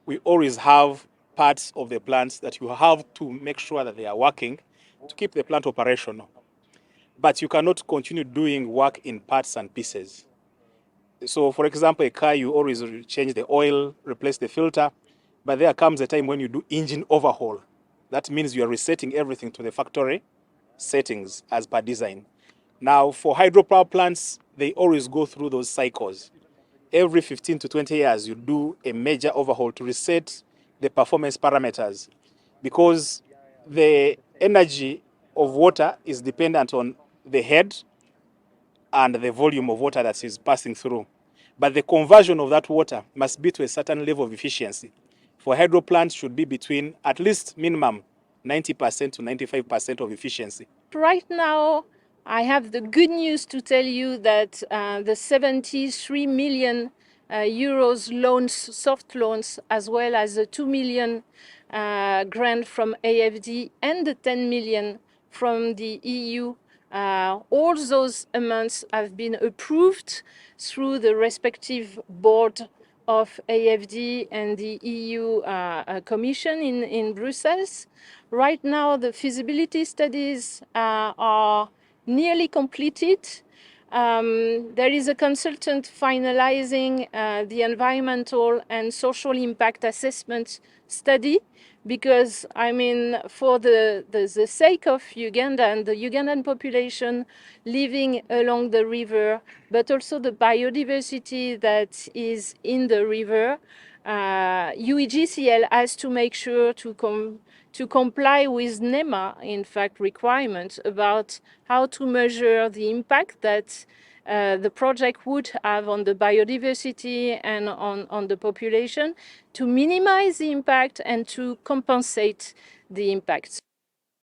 we always have parts of the plants that you have to make sure that they are working to keep the plant operational. But you cannot continue doing work in parts and pieces. So, for example, a car, you always change the oil, replace the filter, but there comes a time when you do engine overhaul. That means you are resetting everything to the factory settings as per design. Now, for hydropower plants, they always go through those cycles. Every 15 to 20 years, you do a major overhaul to reset the performance parameters, because the energy of water is dependent on the head and the volume of water that is passing through. But the conversion of that water must be to a certain level of efficiency. For hydro plants, should be between at least minimum 90% to 95% of efficiency. Right now, I have the good news to tell you that the 73 million euros loans, soft loans, as well as the 2 million grant from AFD and the 10 million from the EU, all those amounts have been approved through the respective board of AFD and the EU Commission in Brussels. Right now, the feasibility studies are nearly completed. There is a consultant finalizing the environmental and social impact assessment study, because, I mean, for the sake of Uganda and the Ugandan population living along the river, but also the biodiversity that is in the river, UEGCL has to make sure to comply with NEMA, in fact, requirements about how to measure the impact that the project would have on the biodiversity and on the population, to minimize the impact and to compensate the impacts.